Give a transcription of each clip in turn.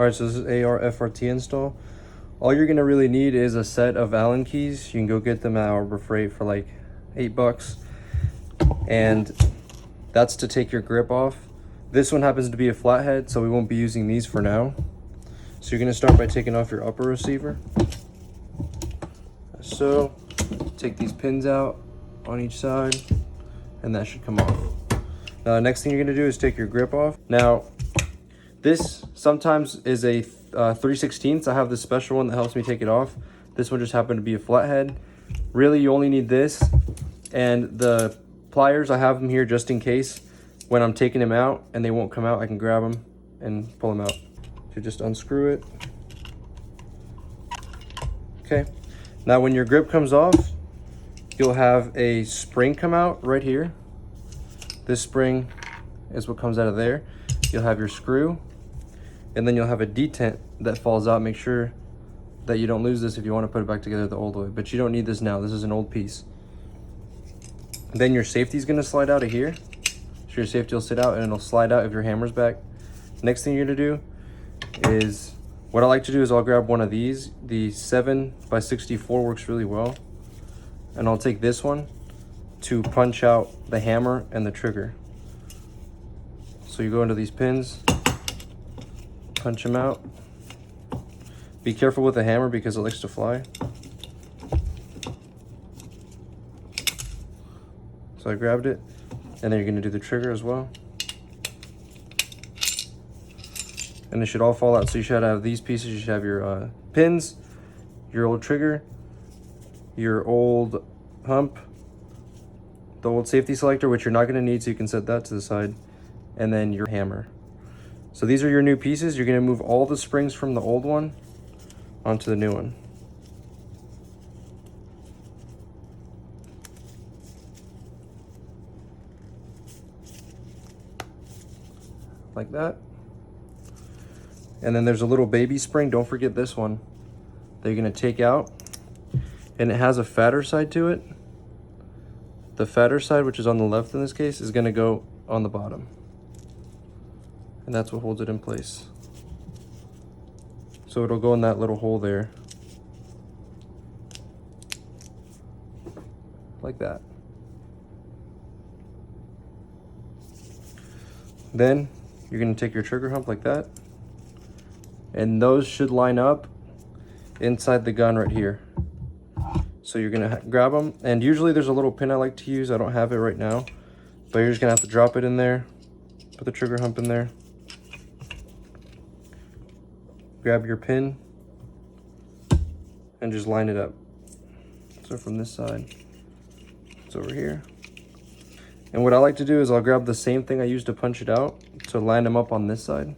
All right, so this is AR-FRT install. All you're gonna really need is a set of Allen keys. You can go get them at Harbor Freight for like $8. And that's to take your grip off. This one happens to be a flathead, so we won't be using these for now. So you're gonna start by taking off your upper receiver. So, take these pins out on each side, and that should come off. Now the next thing you're gonna do is take your grip off. Now, this sometimes is a 3/16. I have this special one that helps me take it off. This one just happened to be a flathead. Really, you only need this and the pliers. I have them here just in case when I'm taking them out and they won't come out, I can grab them and pull them out. So just unscrew it. Okay. Now when your grip comes off, you'll have a spring come out right here. This spring is what comes out of there. You'll have your screw, and then you'll have a detent that falls out. Make sure that you don't lose this if you want to put it back together the old way, but you don't need this now. This is an old piece. And then your safety is going to slide out of here. So your safety will sit out and it'll slide out if your hammer's back. Next thing you're going to do is, what I like to do is I'll grab one of these. The 7x64 works really well. And I'll take this one to punch out the hammer and the trigger. So you go into these pins, punch them out. Be careful with the hammer because it likes to fly. So I grabbed it, and then you're gonna do the trigger as well. And it should all fall out. So you should have these pieces. You should have your pins, your old trigger, your old hump, the old safety selector, which you're not gonna need, so you can set that to the side, and then your hammer. So these are your new pieces. You're gonna move all the springs from the old one onto the new one. Like that. And then there's a little baby spring. Don't forget this one that you're gonna take out. And it has a fatter side to it. The fatter side, which is on the left in this case, is gonna go on the bottom. And that's what holds it in place. So it'll go in that little hole there. Like that. Then you're gonna take your trigger hump like that. And those should line up inside the gun right here. So you're gonna grab them, and usually there's a little pin I like to use. I don't have it right now, but you're just gonna have to drop it in there, put the trigger hump in there, grab your pin, and just line it up. So from this side, it's over here. And what I like to do is I'll grab the same thing I used to punch it out to line them up on this side.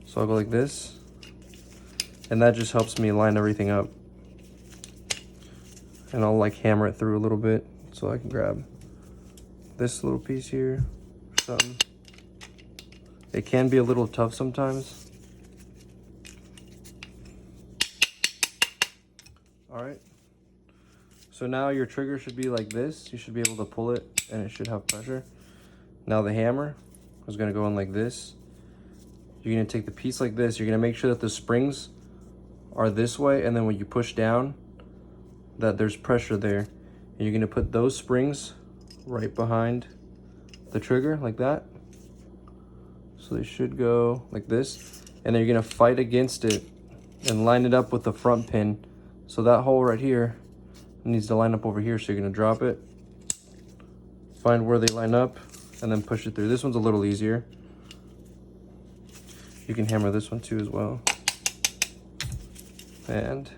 So I'll go like this, and that just helps me line everything up. And I'll like hammer it through a little bit so I can grab this little piece here or something. It can be a little tough sometimes. All right. So now your trigger should be like this. You should be able to pull it and it should have pressure. Now the hammer is gonna go in like this. You're gonna take the piece like this. You're gonna make sure that the springs are this way, and then when you push down, that there's pressure there. And you're gonna put those springs right behind the trigger like that. So they should go like this. And then you're gonna fight against it and line it up with the front pin. So that hole right here needs to line up over here. So you're gonna drop it, find where they line up, and then push it through. This one's a little easier. You can hammer this one too as well. And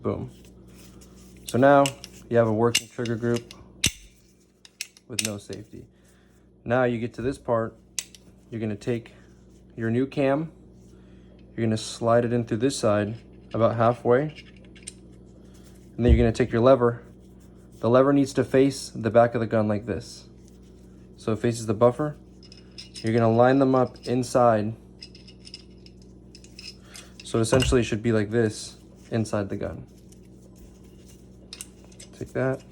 boom. So now you have a working trigger group with no safety. Now you get to this part, you're gonna take your new cam, you're gonna slide it in through this side about halfway, and then you're gonna take your lever. The lever needs to face the back of the gun like this. So it faces the buffer. You're gonna line them up inside. So essentially it should be like this inside the gun. Take that.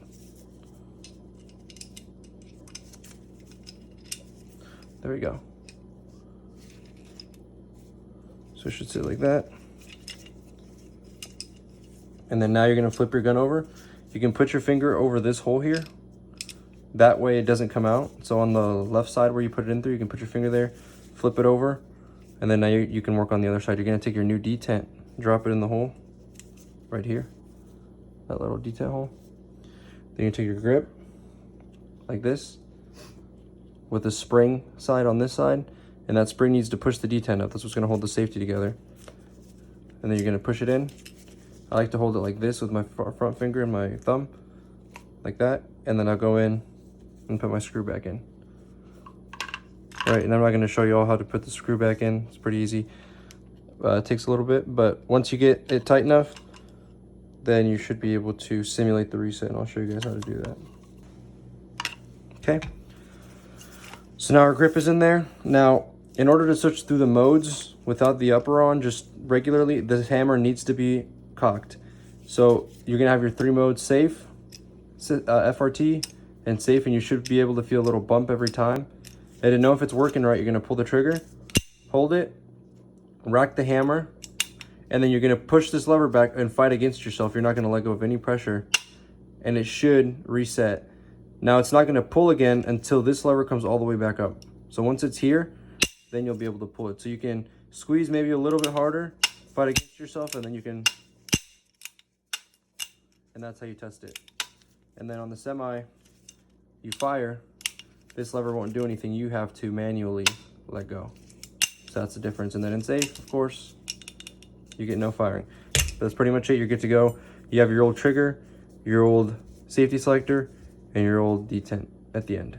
There we go. So So it should sit like that. And then now you're gonna flip your gun over. You can put your finger over this hole here. That way it doesn't come out. So on the left side where you put it in through, you can put your finger there, flip it over, and then now you can work on the other side. You're gonna take your new detent, drop it in the hole, right here, that little detent hole. Then you take your grip, like this, with the spring side on this side, and that spring needs to push the detent up. That's what's gonna hold the safety together. And then you're gonna push it in. I like to hold it like this with my front finger and my thumb, like that, and then I'll go in and put my screw back in. All right, and I'm not gonna show you all how to put the screw back in. It's pretty easy. It takes a little bit, but once you get it tight enough, then you should be able to simulate the reset, and I'll show you guys how to do that. Okay, so now our grip is in there. Now, in order to switch through the modes without the upper on, just regularly, the hammer needs to be cocked. So you're gonna have your 3 modes: safe, FRT, and safe, and you should be able to feel a little bump every time. And to know if it's working right, you're gonna pull the trigger, hold it, rack the hammer, and then you're gonna push this lever back and fight against yourself. You're not gonna let go of any pressure, and it should reset. Now it's not gonna pull again until this lever comes all the way back up. So once it's here, then you'll be able to pull it. So you can squeeze maybe a little bit harder, fight against yourself, and then you can, and that's how you test it. And then on the semi, you fire, this lever won't do anything. You have to manually let go. So that's the difference. And then in safe, of course, you get no firing. That's pretty much it. You're good to go. You have your old trigger, your old safety selector, and your old detent at the end.